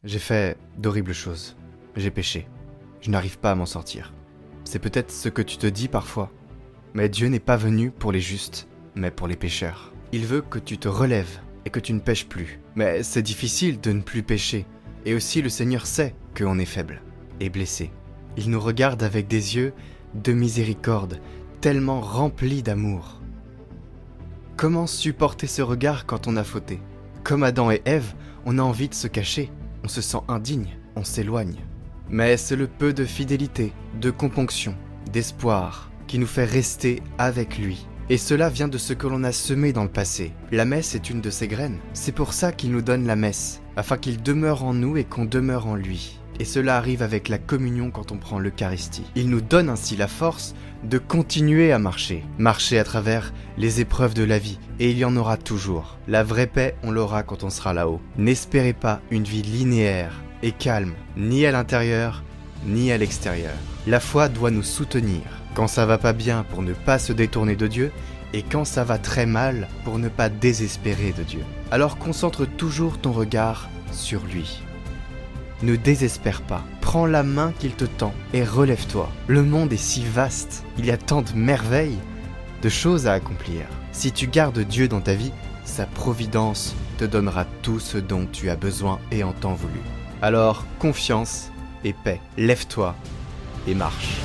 J'ai fait d'horribles choses. J'ai péché. Je n'arrive pas à m'en sortir. C'est peut-être ce que tu te dis parfois. Mais Dieu n'est pas venu pour les justes, mais pour les pécheurs. Il veut que tu te relèves et que tu ne pêches plus. Mais c'est difficile de ne plus pécher. Et aussi le Seigneur sait qu'on est faible et blessé. Il nous regarde avec des yeux de miséricorde, tellement remplis d'amour. Comment supporter ce regard quand on a fauté ? Comme Adam et Ève, on a envie de se cacher, on se sent indigne, on s'éloigne. Mais c'est le peu de fidélité, de componction, d'espoir qui nous fait rester avec lui. Et cela vient de ce que l'on a semé dans le passé. La messe est une de ces graines. C'est pour ça qu'il nous donne la messe, afin qu'il demeure en nous et qu'on demeure en lui. Et cela arrive avec la communion quand on prend l'Eucharistie. Il nous donne ainsi la force de continuer à marcher. Marcher à travers les épreuves de la vie. Et il y en aura toujours. La vraie paix, on l'aura quand on sera là-haut. N'espérez pas une vie linéaire et calme, ni à l'intérieur, ni à l'extérieur. La foi doit nous soutenir. Quand ça va pas bien pour ne pas se détourner de Dieu, et quand ça va très mal pour ne pas désespérer de Dieu. Alors concentre toujours ton regard sur lui. Ne désespère pas, prends la main qu'il te tend et relève-toi. Le monde est si vaste, il y a tant de merveilles, de choses à accomplir. Si tu gardes Dieu dans ta vie, sa providence te donnera tout ce dont tu as besoin et en temps voulu. Alors, confiance et paix, lève-toi et marche.